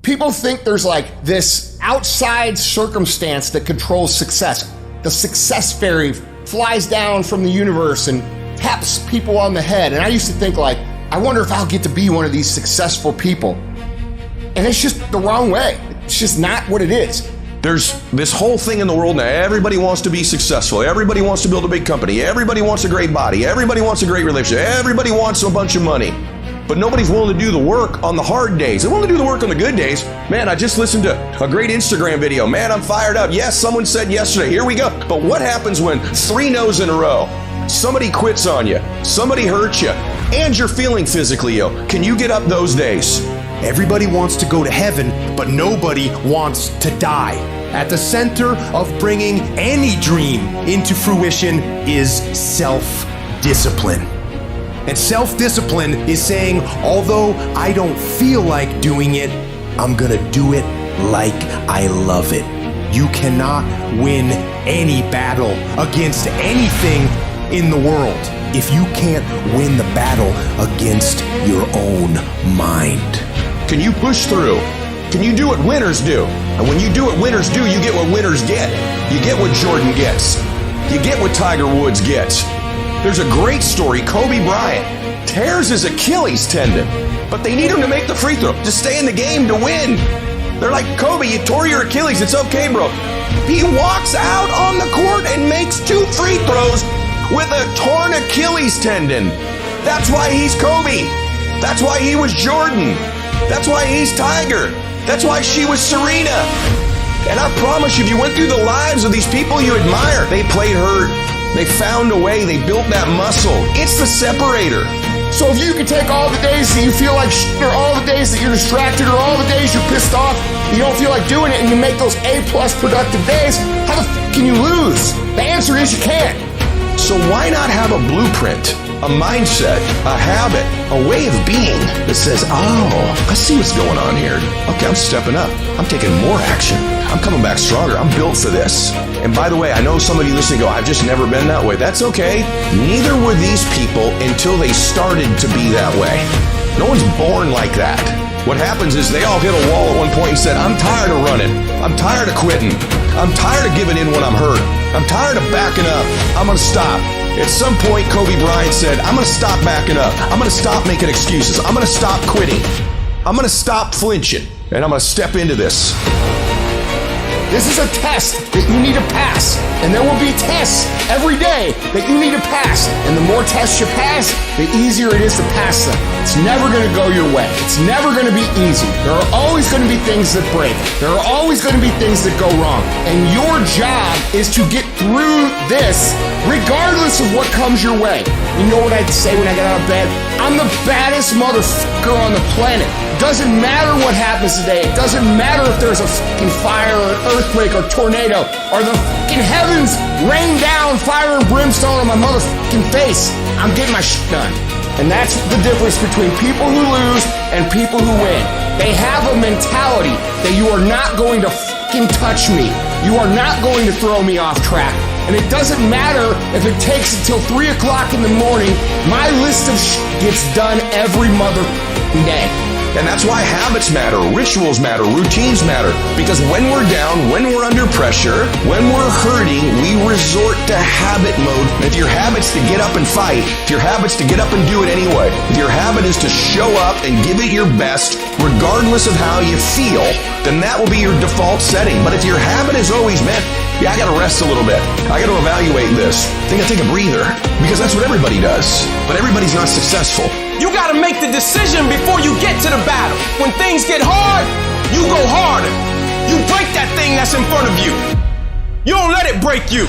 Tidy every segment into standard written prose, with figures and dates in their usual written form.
People think there's like this outside circumstance that controls success. The success fairy flies down from the universe and taps people on the head. And I used to think like, I wonder if I'll get to be one of these successful people. And it's just the wrong way. It's just not what it is. There's this whole thing in the world now. Everybody wants to be successful. Everybody wants to build a big company. Everybody wants a great body. Everybody wants a great relationship. Everybody wants a bunch of money. But nobody's willing to do the work on the hard days. They're willing to do the work on the good days. Man, I just listened to a great Instagram video. Man, I'm fired up. Yes, someone said yesterday, here we go. But what happens when 3 no's in a row? Somebody quits on you. Somebody hurts you. And you're feeling physically ill. Can you get up those days? Everybody wants to go to heaven, but nobody wants to die. At the center of bringing any dream into fruition is self-discipline. And self-discipline is saying, although I don't feel like doing it, I'm gonna do it like I love it. You cannot win any battle against anything in the world if you can't win the battle against your own mind. Can you push through? Can you do what winners do? And when you do what winners do, you get what winners get. You get what Jordan gets. You get what Tiger Woods gets. There's a great story. Kobe Bryant tears his Achilles tendon, but they need him to make the free throw, to stay in the game, to win. They're like, Kobe, you tore your Achilles. It's okay, bro. He walks out on the court and makes 2 free throws with a torn Achilles tendon. That's why he's Kobe. That's why he was Jordan. That's why he's Tiger. That's why she was Serena. And I promise you, if you went through the lives of these people you admire, they played hurt. They found a way. They built that muscle. It's the separator. So if you can take all the days that you feel like shit, or all the days that you're distracted, or all the days you're pissed off, you don't feel like doing it, and you make those A+ productive days, how the can you lose? The answer is you can't. So why not have a blueprint, a mindset, a habit, a way of being that says, oh, I see what's going on here. Okay, I'm stepping up. I'm taking more action. I'm coming back stronger. I'm built for this. And by the way, I know some of you listening go, I've just never been that way. That's okay. Neither were these people until they started to be that way. No one's born like that. What happens is they all hit a wall at one point and said, I'm tired of running. I'm tired of quitting. I'm tired of giving in when I'm hurt. I'm tired of backing up. I'm going to stop. At some point, Kobe Bryant said, I'm going to stop backing up. I'm going to stop making excuses. I'm going to stop quitting. I'm going to stop flinching. And I'm going to step into this. This is a test that you need to pass. And there will be tests every day that you need to pass. And the more tests you pass, the easier it is to pass them. It's never going to go your way. It's never going to be easy. There are always going to be things that break. There are always going to be things that go wrong. And your job is to get through this regardless of what comes your way. You know what I'd say when I get out of bed? I'm the baddest motherfucker on the planet. Doesn't matter what happens today. It doesn't matter if there's a fucking fire or an earthquake or tornado or the fucking heavens rain down fire and brimstone on my motherfucking face. I'm getting my shit done. And that's the difference between people who lose and people who win. They have a mentality that you are not going to fucking touch me. You are not going to throw me off track. And it doesn't matter if it takes until 3 o'clock in the morning. My list of shit gets done every motherfucking day. And that's why habits matter, rituals matter, routines matter. Because when we're down, when we're under pressure, when we're hurting, we resort to habit mode. And if your habit's to get up and fight, if your habit's to get up and do it anyway, if your habit is to show up and give it your best, regardless of how you feel, then that will be your default setting. But if your habit is always, man, I gotta rest a little bit. I gotta evaluate this. I think I take a breather. Because that's what everybody does. But everybody's not successful. You gotta make the decision before you get to the battle. When things get hard, you go harder. You break that thing that's in front of you. You don't let it break you.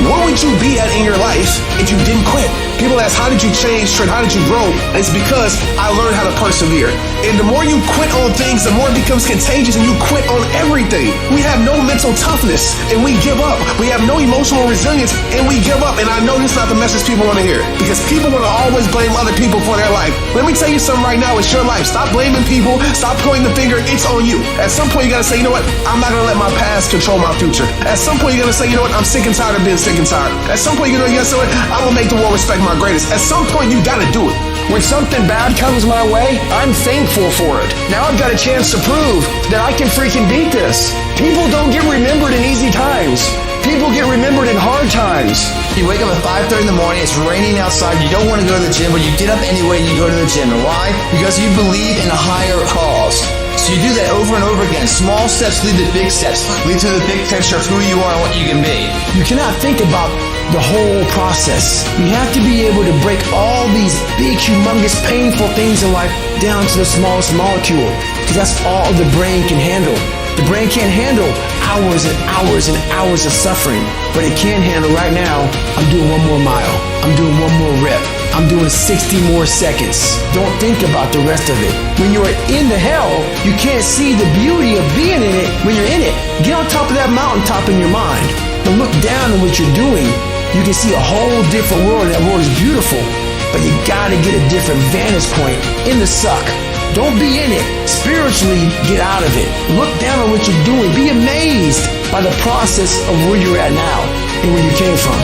Where would you be at in your life if you didn't quit? People ask, how did you change, Trent? How did you grow? It's because I learned how to persevere. And the more you quit on things, the more it becomes contagious and you quit on everything. We have no mental toughness and we give up. We have no emotional resilience and we give up. And I know this is not the message people want to hear because people want to always blame other people for their life. Let me tell you something right now. It's your life. Stop blaming people. Stop pointing the finger. It's on you. At some point, you got to say, you know what? I'm not going to let my past control my future. At some point, you're going to say, you know what? I'm sick and tired of being sick and tired. At some point, you know, yes, I'm gonna make the world respect my greatest. At some point, you gotta do it. When something bad comes my way, I'm thankful for it. Now I've got a chance to prove that I can freaking beat this. People don't get remembered in easy times. People get remembered in hard times. You wake up at 5:30 in the morning, it's raining outside, you don't want to go to the gym, but you get up anyway and you go to the gym. And why? Because you believe in a higher cause. So you do that over and over again. Small steps lead to big steps, lead to the big picture of who you are and what you can be. You cannot think about the whole process. You have to be able to break all these big, humongous, painful things in life down to the smallest molecule, because that's all the brain can handle. The brain can't handle hours and hours and hours of suffering, but it can handle right now. I'm doing one more mile. I'm doing one more rep. I'm doing 60 more seconds. Don't think about the rest of it. When you're in the hell, you can't see the beauty of being in it when you're in it. Get on top of that mountaintop in your mind and look down on what you're doing. You can see a whole different world. That world is beautiful, but you gotta get a different vantage point in the suck. Don't be in it. Spiritually, get out of it. Look down on what you're doing. Be amazed by the process of where you're at now and where you came from.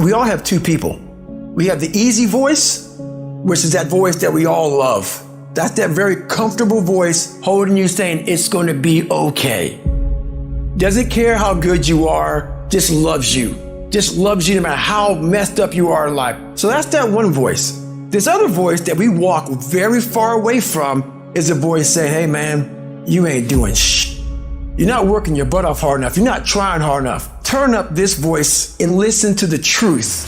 We all have two people. We have the easy voice, which is that voice that we all love. That's that very comfortable voice holding you saying it's going to be okay. Doesn't care how good you are, just loves you. Just loves you no matter how messed up you are in life. So that's that one voice. This other voice that we walk very far away from is a voice saying, hey man, you ain't doing shh. You're not working your butt off hard enough. You're not trying hard enough. Turn up this voice and listen to the truth.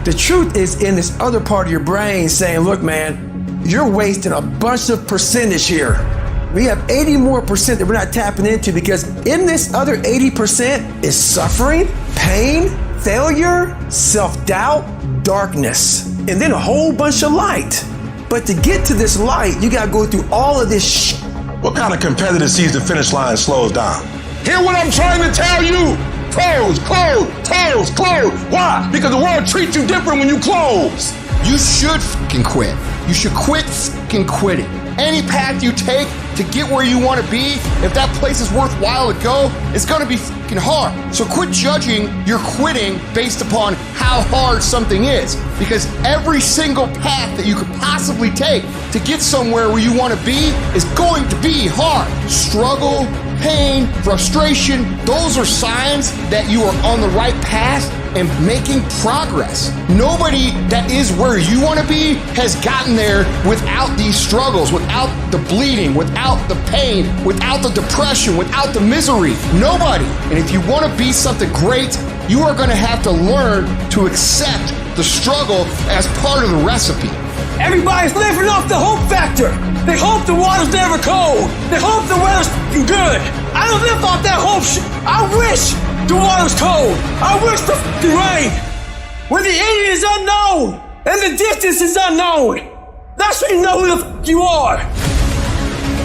The truth is in this other part of your brain saying, look man, you're wasting a bunch of percentage here. We have 80 more percent that we're not tapping into, because in this other 80% is suffering, pain, failure, self-doubt, darkness, and then a whole bunch of light. But to get to this light, you gotta go through all of this shit. What kind of competitor sees the finish line and slows down? Hear what I'm trying to tell you? Close, close, close, close. Why? Because the world treats you different when you close. You should fucking quit. You should quit fucking quitting. Any path you take to get where you want to be, if that place is worthwhile to go, it's going to be fucking hard. So quit judging your quitting based upon how hard something is, because every single path that you could possibly take to get somewhere where you want to be is going to be hard. Struggle, pain, frustration, those are signs that you are on the right path and making progress. Nobody that is where you want to be has gotten there without these struggles, without the bleeding, without the pain, without the depression, without the misery. Nobody. And if you want to be something great, you are going to have to learn to accept the struggle as part of the recipe. Everybody's living off the hope factor. They hope the water's never cold. They hope the weather's good. I don't live off that hope shit. I wish the water's cold. I wish the rain. When the end is unknown and the distance is unknown, that's when you know who the you are.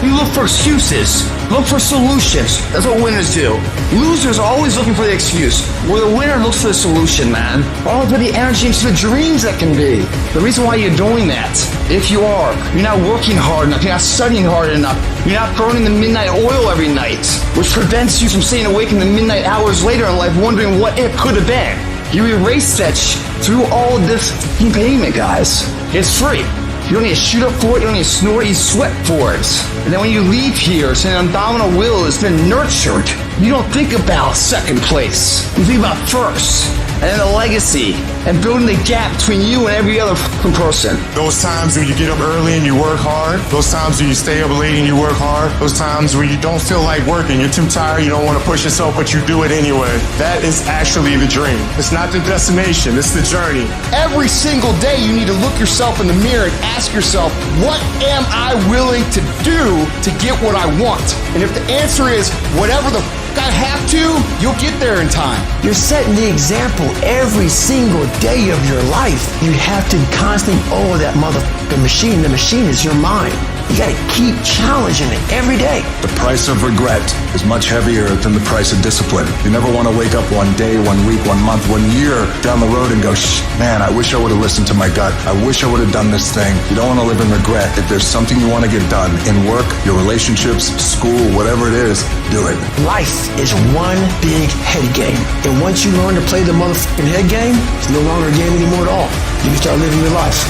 You look for excuses. Look for solutions. That's what winners do. Losers are always looking for the excuse, where the winner looks for the solution, man. Always put the energy into the dreams that can be. The reason why you're doing that, if you are, you're not working hard enough, you're not studying hard enough, you're not burning the midnight oil every night, which prevents you from staying awake in the midnight hours later in life wondering what it could have been. You erase that through all of this payment, guys. It's free. You don't need to shoot up for it, you don't need to snort, you sweat for it. And then when you leave here, it's an abdominal will that's been nurtured. You don't think about second place. You think about first, and then the legacy, and building the gap between you and every other person. Those times when you get up early and you work hard, those times when you stay up late and you work hard, those times when you don't feel like working, you're too tired, you don't want to push yourself, but you do it anyway. That is actually the dream. It's not the destination, it's the journey. Every single day you need to look yourself in the mirror and ask yourself, what am I willing to do to get what I want? And if the answer is whatever the I have to, you'll get there in time. You're setting the example every single day of your life. You have to constantly owe that motherfucking machine. The machine is your mind. You gotta keep challenging it every day. The price of regret is much heavier than the price of discipline. You never want to wake up one day, 1 week, 1 month, 1 year down the road and go, man, I wish I would have listened to my gut. I wish I would have done this thing. You don't want to live in regret. If there's something you want to get done in work, your relationships, school, whatever it is, do it. Life is one big head game. And once you learn to play the motherfucking head game, it's no longer a game anymore at all. You can start living your life.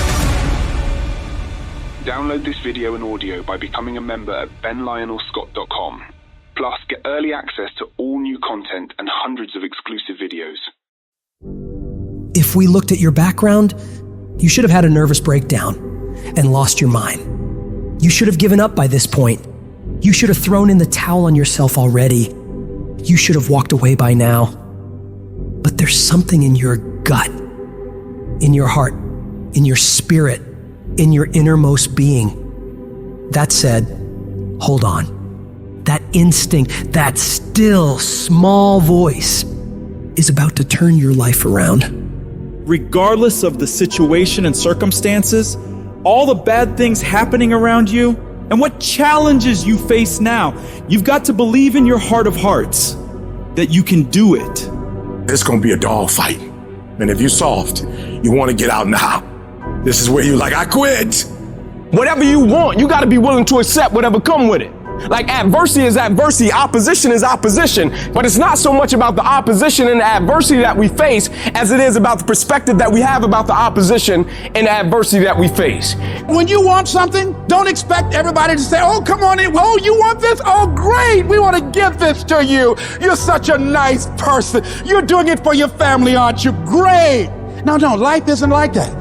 Download this video and audio by becoming a member at benlionelscott.com. Plus, get early access to all new content and hundreds of exclusive videos. If we looked at your background, you should have had a nervous breakdown and lost your mind. You should have given up by this point. You should have thrown in the towel on yourself already. You should have walked away by now. But there's something in your gut, in your heart, in your spirit, in your innermost being that said, hold on. That instinct, that still small voice is about to turn your life around. Regardless of the situation and circumstances, all the bad things happening around you, and what challenges you face now, you've got to believe in your heart of hearts that you can do it. It's gonna be a dog fight. And if you're soft, you wanna get out now. This is where you're like, I quit. Whatever you want, you gotta be willing to accept whatever come with it. Like adversity is adversity, opposition is opposition, but it's not so much about the opposition and the adversity that we face as it is about the perspective that we have about the opposition and the adversity that we face. When you want something, don't expect everybody to say, oh, come on in. Oh, you want this? Oh, great. We want to give this to you. You're such a nice person. You're doing it for your family, aren't you? Great. No, life isn't like that.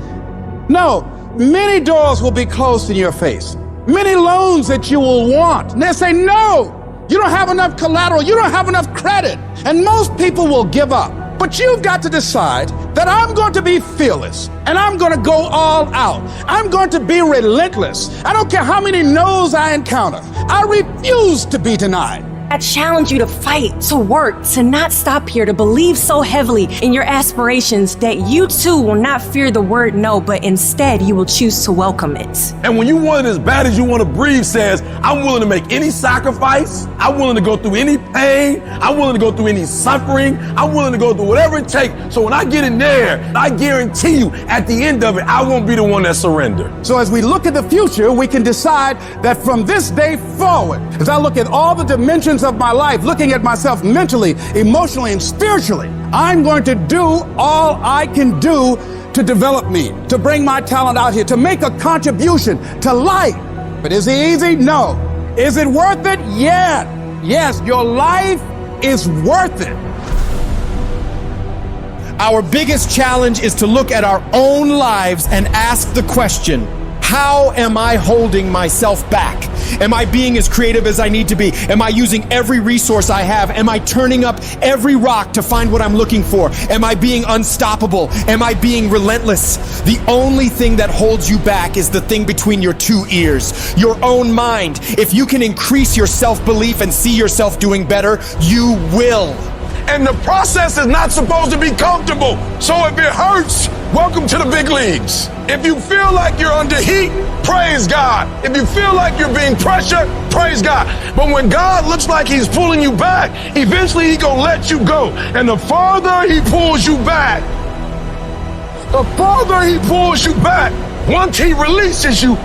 No, many doors will be closed in your face. Many loans that you will want. And they say, no, you don't have enough collateral. You don't have enough credit. And most people will give up. But you've got to decide that I'm going to be fearless and I'm going to go all out. I'm going to be relentless. I don't care how many no's I encounter. I refuse to be denied. I challenge you to fight, to work, to not stop here, to believe so heavily in your aspirations that you too will not fear the word no, but instead you will choose to welcome it. And when you want it as bad as you want to breathe says, I'm willing to make any sacrifice. I'm willing to go through any pain. I'm willing to go through any suffering. I'm willing to go through whatever it takes. So when I get in there, I guarantee you at the end of it, I won't be the one that surrendered. So as we look at the future, we can decide that from this day forward, as I look at all the dimensions of my life, looking at myself mentally, emotionally, and spiritually, I'm going to do all I can do to develop me, to bring my talent out here, to make a contribution to life. But is it easy? No. Is it worth it? Yeah. Yes, your life is worth it. Our biggest challenge is to look at our own lives and ask the question, how am I holding myself back? Am I being as creative as I need to be? Am I using every resource I have? Am I turning up every rock to find what I'm looking for? Am I being unstoppable? Am I being relentless? The only thing that holds you back is the thing between your two ears, your own mind. If you can increase your self-belief and see yourself doing better, you will. And the process is not supposed to be comfortable. So if it hurts, welcome to the big leagues. If you feel like you're under heat, praise God. If you feel like you're being pressured, praise God. But when God looks like he's pulling you back, eventually he's gonna let you go. And the farther he pulls you back, once he releases you,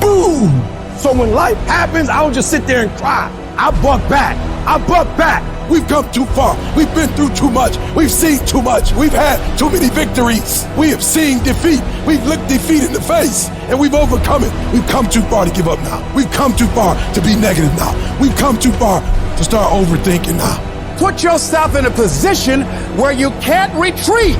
boom. So when life happens, I don't just sit there and cry. I buck back. We've come too far. We've been through too much. We've seen too much. We've had too many victories. We have seen defeat. We've looked defeat in the face and we've overcome it. We've come too far to give up now. We've come too far to be negative now. We've come too far to start overthinking now. Put yourself in a position where you can't retreat,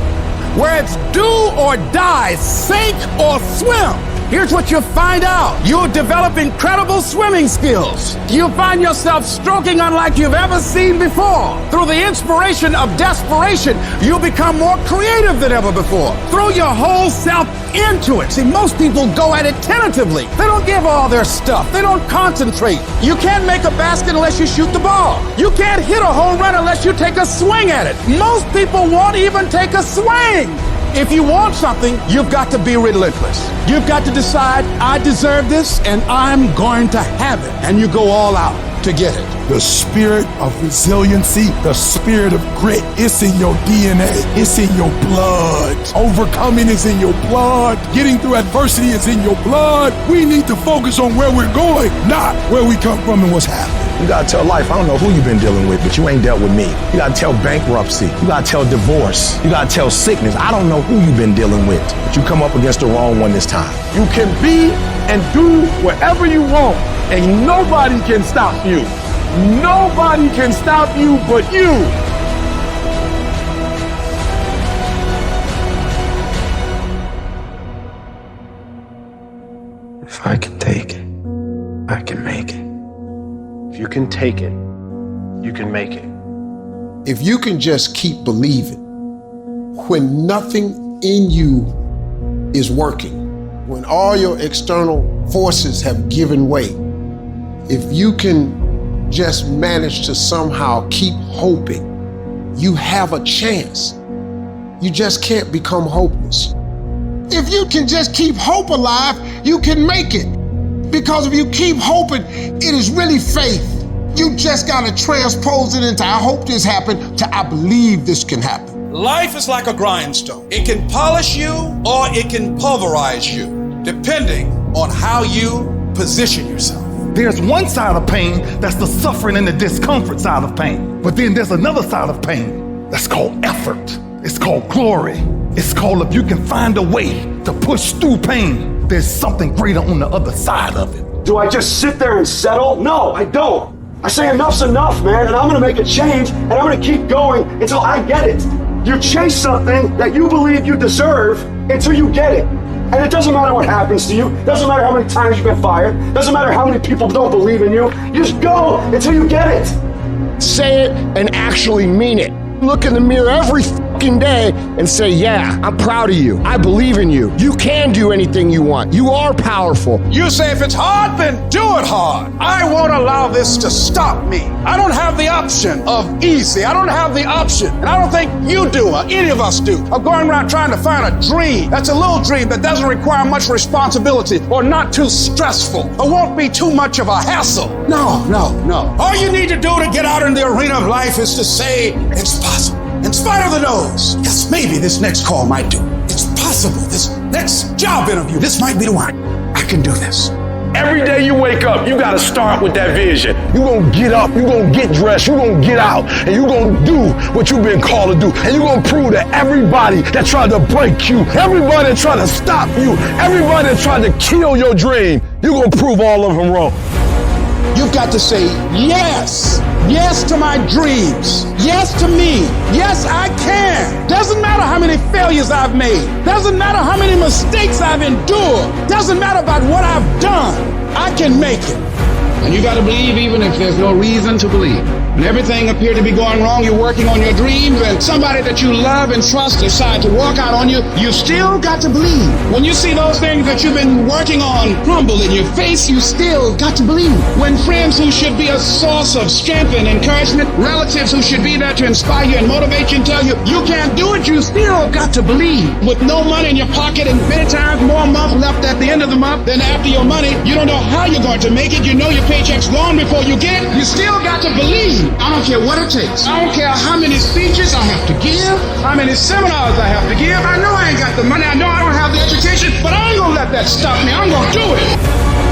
where it's do or die, sink or swim. Here's what you'll find out. You'll develop incredible swimming skills. You'll find yourself stroking unlike you've ever seen before. Through the inspiration of desperation, you'll become more creative than ever before. Throw your whole self into it. See, most people go at it tentatively. They don't give all their stuff. They don't concentrate. You can't make a basket unless you shoot the ball. You can't hit a home run unless you take a swing at it. Most people won't even take a swing. If you want something, you've got to be relentless. You've got to decide, I deserve this and I'm going to have it. And you go all out to get it. The spirit of resiliency, the spirit of grit, it's in your DNA. It's in your blood. Overcoming is in your blood. Getting through adversity is in your blood. We need to focus on where we're going, not where we come from and what's happening. You gotta tell life, I don't know who you've been dealing with, but you ain't dealt with me. You gotta tell bankruptcy. You gotta tell divorce. You gotta tell sickness. I don't know who you've been dealing with, but you come up against the wrong one this time. You can be and do whatever you want, and nobody can stop you. Nobody can stop you but you. If I can take it, I can make it. If you can take it, you can make it. If you can just keep believing when nothing in you is working, when all your external forces have given way, if you can just manage to somehow keep hoping, you have a chance. You just can't become hopeless. If you can just keep hope alive, you can make it. Because if you keep hoping, it is really faith. You just gotta transpose it into I hope this happened to I believe this can happen. Life is like a grindstone. It can polish you or it can pulverize you, depending on how you position yourself. There's one side of pain that's the suffering and the discomfort side of pain. But then there's another side of pain that's called effort. It's called glory. It's called if you can find a way to push through pain, there's something greater on the other side of it. Do I just sit there and settle? No, I don't. I say enough's enough, man, and I'm gonna make a change, and I'm gonna keep going until I get it. You chase something that you believe you deserve until you get it. And it doesn't matter what happens to you, doesn't matter how many times you've been fired, doesn't matter how many people don't believe in you, you just go until you get it. Say it and actually mean it. Look in the mirror every fucking day and say, yeah, I'm proud of you. I believe in you. You can do anything you want. You are powerful. You say if it's hard, then do it hard. I won't allow this to stop me. I don't have the option of easy. I don't have the option, and I don't think you do or any of us do, of going around trying to find a dream that's a little dream that doesn't require much responsibility or not too stressful or won't be too much of a hassle. No. All you need to do to get out in the arena of life is to say, it's possible. In spite of the no's, yes, maybe this next call might do. It's possible. This next job interview, this might be the one. I can do this. Every day you wake up, you gotta start with that vision. You're gonna get up, you're gonna get dressed, you're gonna get out, and you're gonna do what you've been called to do. And you're gonna prove to everybody that tried to break you, everybody that tried to stop you, everybody that tried to kill your dream, you're gonna prove all of them wrong. You've got to say yes. Yes to my dreams. Yes to me. Yes, I can. Doesn't matter how many failures I've made. Doesn't matter how many mistakes I've endured. Doesn't matter about what I've done. I can make it. And you got to believe even if there's no reason to believe. When everything appeared to be going wrong, you're working on your dreams, and somebody that you love and trust decide to walk out on you, you still got to believe. When you see those things that you've been working on crumble in your face, you still got to believe. When friends who should be a source of strength and encouragement, relatives who should be there to inspire you and motivate you and tell you you can't do it, you still got to believe. With no money in your pocket and many times more month left at the end of the month than after your money, you don't know how you're going to make it. You know your paycheck's gone before you get it. You still got to believe. I don't care what it takes. I don't care how many speeches I have to give, how many seminars I have to give. I know I ain't got the money. I know I don't have the education, but I ain't gonna let that stop me. I'm gonna do it.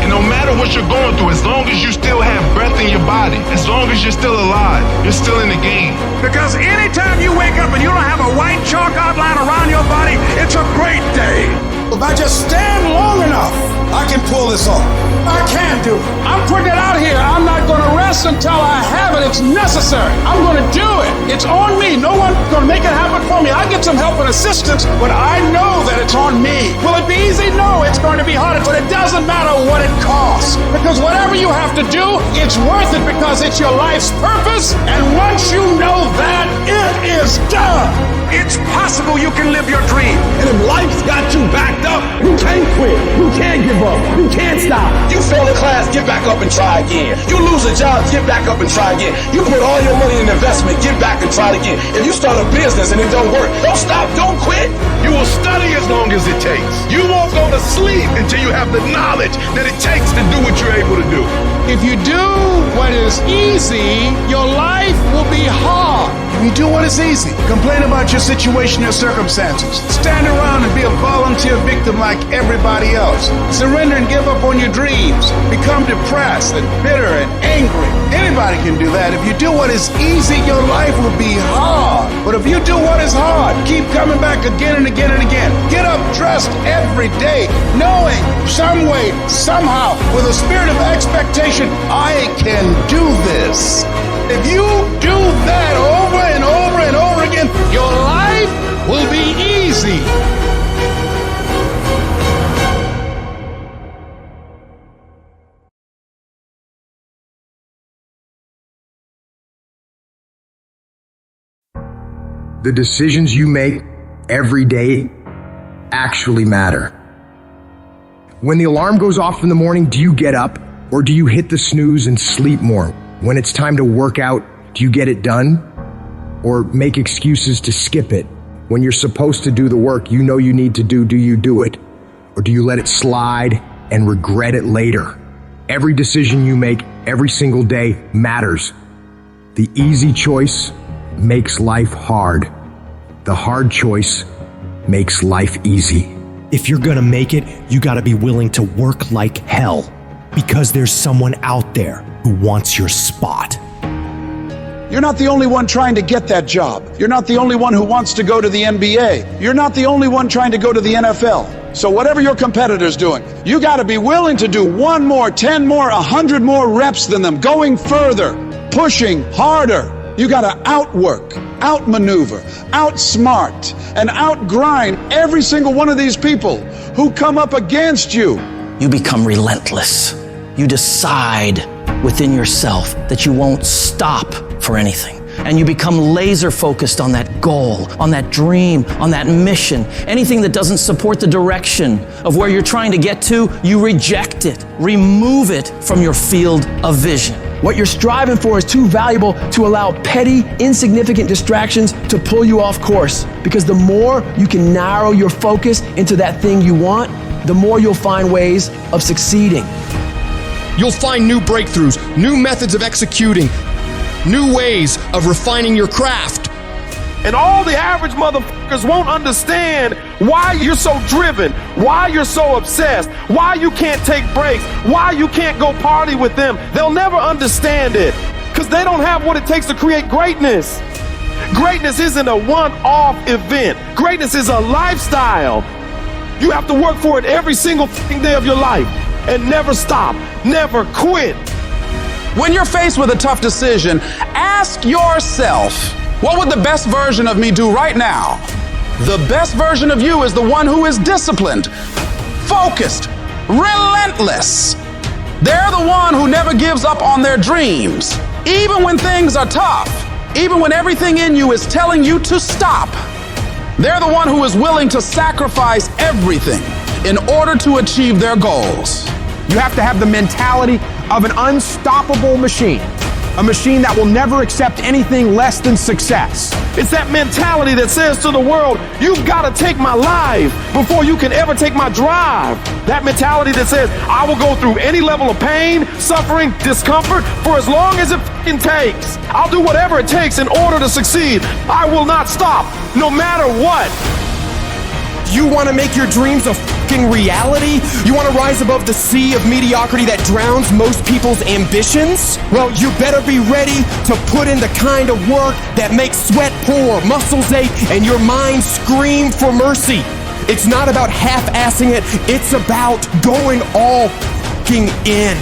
And no matter what you're going through, as long as you still have breath in your body, as long as you're still alive, you're still in the game. Because anytime you wake up and you don't have a white chalk outline around your body, it's a great day. If I just stand long enough, I can pull this off. I can do it. I'm putting it out here. I'm not going to rest until I have it. It's necessary. I'm going to do it. It's on me. No one's going to make it happen for me. I get some help and assistance, but I know that it's on me. Will it be easy? No, it's going to be harder, but it doesn't matter what it costs. Because whatever you have to do, it's worth it because it's your life's purpose. And once you know that, it is done. It's possible you can live your dream. And if life's got you backed up, you can't quit, you can't give up, you can't stop. You fail in class, get back up and try again. You lose a job, down, get back up and try again. You put all your money in investment, get back and try it again. If you start a business and it don't work, don't stop, don't quit. You will study as long as it takes. You won't go to sleep until you have the knowledge that it takes to do what you're able to do. If you do what is easy, your life will be hard. If you do what is easy, complain about your situation or circumstances. Stand around and be a volunteer victim like everybody else. Surrender and give up on your dreams. Become depressed and bitter and angry. Anybody can do that. If you do what is easy, your life will be hard. But if you do what is hard, keep coming back again and again and again. Get up dressed every day, knowing some way, somehow, with a spirit of expectation, I can do this. If you do that over and over and over again, your life will be easy. The decisions you make every day actually matter. When the alarm goes off in the morning, do you get up or do you hit the snooze and sleep more? When it's time to work out, do you get it done or make excuses to skip it? When you're supposed to do the work you know you need to do you do it? Or do you let it slide and regret it later? Every decision you make every single day matters. The easy choice makes life hard. The hard choice makes life easy. If you're gonna make it, you gotta be willing to work like hell, because there's someone out there who wants your spot. You're not the only one trying to get that job. You're not the only one who wants to go to the NBA. You're not the only one trying to go to the NFL. So whatever your competitor's doing, you gotta be willing to do 1 more, 10 more, 100 more reps than them, going further, pushing harder. You gotta outwork, outmaneuver, outsmart, and outgrind every single one of these people who come up against you. You become relentless. You decide within yourself that you won't stop for anything. And you become laser focused on that goal, on that dream, on that mission. Anything that doesn't support the direction of where you're trying to get to, you reject it, remove it from your field of vision. What you're striving for is too valuable to allow petty, insignificant distractions to pull you off course. Because the more you can narrow your focus into that thing you want, the more you'll find ways of succeeding. You'll find new breakthroughs, new methods of executing, new ways of refining your craft. And all the average motherfuckers won't understand why you're so driven, why you're so obsessed, why you can't take breaks, why you can't go party with them. They'll never understand it because they don't have what it takes to create greatness. Greatness isn't a one-off event. Greatness is a lifestyle. You have to work for it every single day of your life and never stop, never quit. When you're faced with a tough decision, ask yourself, what would the best version of me do right now? The best version of you is the one who is disciplined, focused, relentless. They're the one who never gives up on their dreams, even when things are tough, even when everything in you is telling you to stop. They're the one who is willing to sacrifice everything in order to achieve their goals. You have to have the mentality of an unstoppable machine. A machine that will never accept anything less than success. It's that mentality that says to the world, you've got to take my life before you can ever take my drive. That mentality that says, I will go through any level of pain, suffering, discomfort for as long as it fucking takes. I'll do whatever it takes in order to succeed. I will not stop, no matter what. You want to make your dreams a fucking reality? You want to rise above the sea of mediocrity that drowns most people's ambitions? Well, you better be ready to put in the kind of work that makes sweat pour, muscles ache, and your mind scream for mercy. It's not about half-assing it, it's about going all fucking in.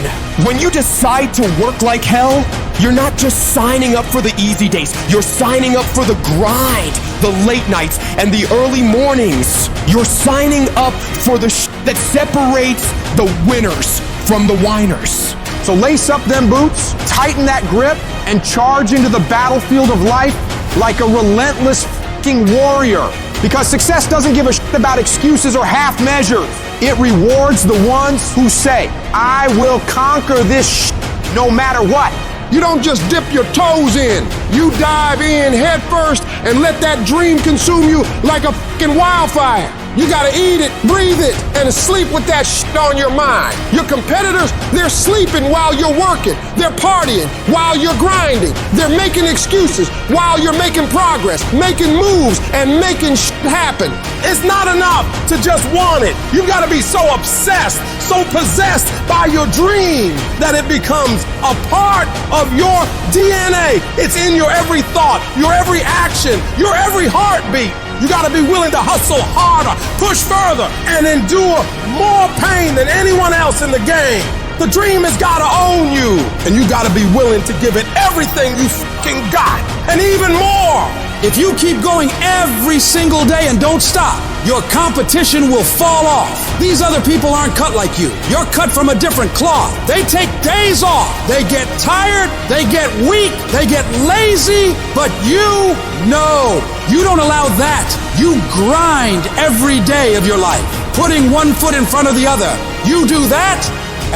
When you decide to work like hell, you're not just signing up for the easy days, you're signing up for the grind, the late nights, and the early mornings. You're signing up for the that separates the winners from the whiners. So lace up them boots, tighten that grip, and charge into the battlefield of life like a relentless fucking warrior. Because success doesn't give a shit about excuses or half measures. It rewards the ones who say, I will conquer this shit no matter what. You don't just dip your toes in. You dive in head first and let that dream consume you like a fucking wildfire. You gotta eat it, breathe it, and sleep with that shit on your mind. Your competitors, they're sleeping while you're working. They're partying while you're grinding. They're making excuses while you're making progress, making moves, and making shit happen. It's not enough to just want it. You gotta be so obsessed, so possessed by your dream that it becomes a part of your DNA. It's in your every thought, your every action, your every heartbeat. You gotta be willing to hustle harder, push further, and endure more pain than anyone else in the game. The dream has gotta own you, and you gotta be willing to give it everything you fucking got, and even more. If you keep going every single day and don't stop, your competition will fall off. These other people aren't cut like you. You're cut from a different cloth. They take days off. They get tired. They get weak. They get lazy. But you know, you don't allow that. You grind every day of your life, putting one foot in front of the other. You do that,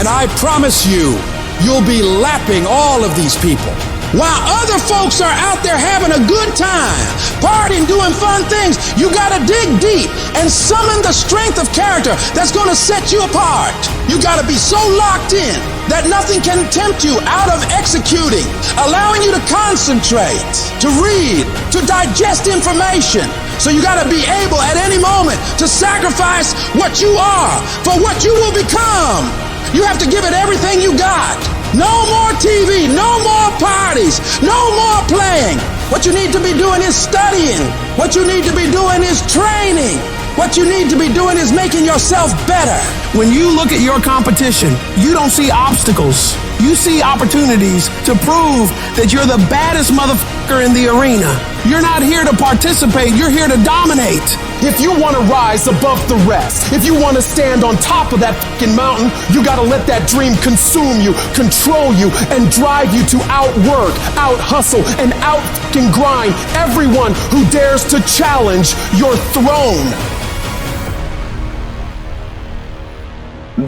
and I promise you, you'll be lapping all of these people. While other folks are out there having a good time, partying, doing fun things, you gotta dig deep and summon the strength of character that's gonna set you apart. You gotta be so locked in that nothing can tempt you out of executing, allowing you to concentrate, to read, to digest information. So you gotta be able at any moment to sacrifice what you are for what you will become. You have to give it everything you got. No more TV, no more parties, no more playing. What you need to be doing is studying. What you need to be doing is training. What you need to be doing is making yourself better. When you look at your competition, you don't see obstacles. You see opportunities to prove that you're the baddest motherfucker in the arena. You're not here to participate, you're here to dominate. If you want to rise above the rest, if you want to stand on top of that fucking mountain, you got to let that dream consume you, control you, and drive you to outwork, out-hustle, and out-fucking grind everyone who dares to challenge your throne.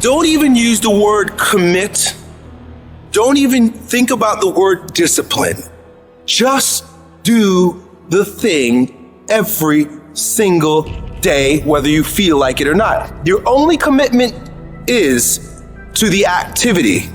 Don't even use the word commit. Don't even think about the word discipline. Just do the thing every single day, whether you feel like it or not. Your only commitment is to the activity,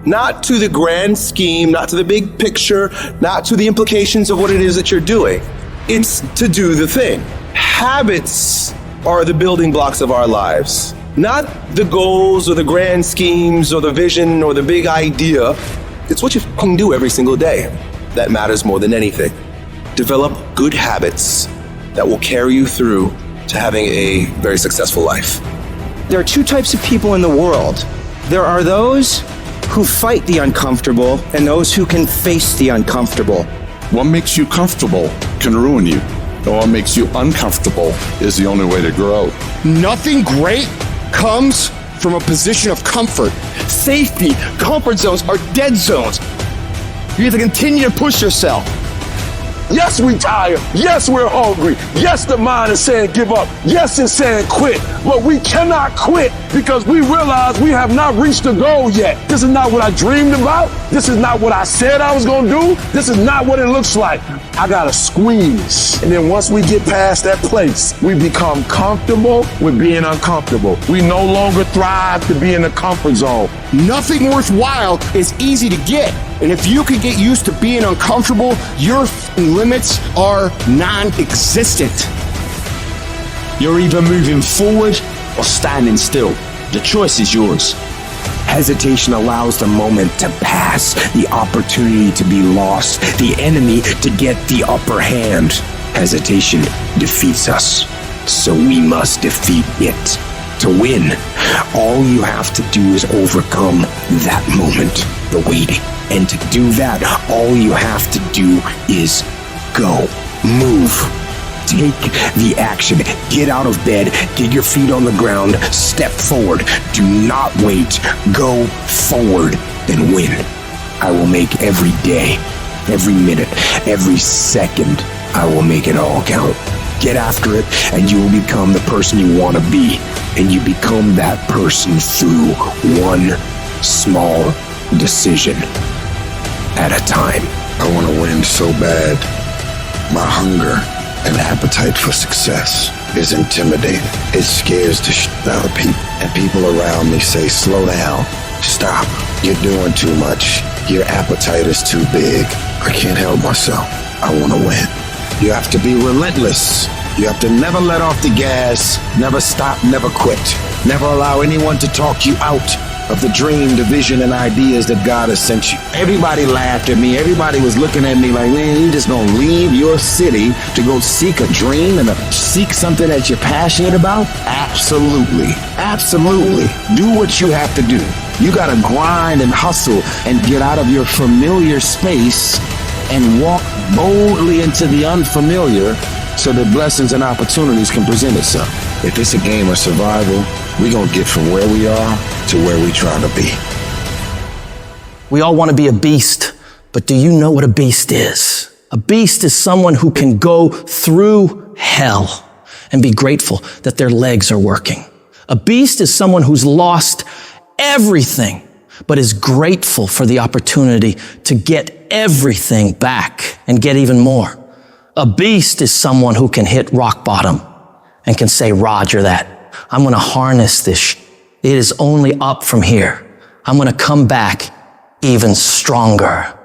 not to the grand scheme, not to the big picture, not to the implications of what it is that you're doing. It's to do the thing. Habits are the building blocks of our lives. Not the goals or the grand schemes or the vision or the big idea. It's what you can do every single day that matters more than anything. Develop good habits that will carry you through to having a very successful life. There are two types of people in the world. There are those who fight the uncomfortable and those who can face the uncomfortable. What makes you comfortable can ruin you. And what makes you uncomfortable is the only way to grow. Nothing great comes from a position of comfort. Safety, comfort zones are dead zones. You have to continue to push yourself. Yes, we tired. Yes, we're hungry. Yes, the mind is saying give up. Yes, it's saying quit. But we cannot quit because we realize we have not reached the goal yet. This is not what I dreamed about. This is not what I said I was going to do. This is not what it looks like. I got to squeeze. And then once we get past that place, we become comfortable with being uncomfortable. We no longer thrive to be in the comfort zone. Nothing worthwhile is easy to get. And if you can get used to being uncomfortable, your limits are non-existent. You're either moving forward or standing still. The choice is yours. Hesitation allows the moment to pass, the opportunity to be lost, the enemy to get the upper hand. Hesitation defeats us, so we must defeat it. To win, all you have to do is overcome that moment, the waiting. And to do that, all you have to do is go, move. Take the action. Get out of bed. Get your feet on the ground. Step forward. Do not wait. Go forward and win. I will make every day, every minute, every second, I will make it all count. Get after it, and you will become the person you want to be. And you become that person through one small decision. at a time. I want to win so bad. My hunger and appetite for success is intimidating. It scares the shit out of people. And people around me say, slow down, stop. You're doing too much. Your appetite is too big. I can't help myself. I want to win. You have to be relentless. You have to never let off the gas, never stop, never quit. Never allow anyone to talk you out of the dream, the vision, and ideas that God has sent you. Everybody laughed at me. Everybody was looking at me like, man, you just gonna leave your city to go seek a dream and seek something that you're passionate about? Absolutely. Absolutely. Do what you have to do. You gotta grind and hustle and get out of your familiar space and walk boldly into the unfamiliar so that blessings and opportunities can present itself. If it's a game of survival, we're gonna get from where we are to where we trying to be. We all want to be a beast, but do you know what a beast is? A beast is someone who can go through hell and be grateful that their legs are working. A beast is someone who's lost everything, but is grateful for the opportunity to get everything back and get even more. A beast is someone who can hit rock bottom and can say, Roger that. I'm going to harness this. It is only up from here. I'm going to come back even stronger.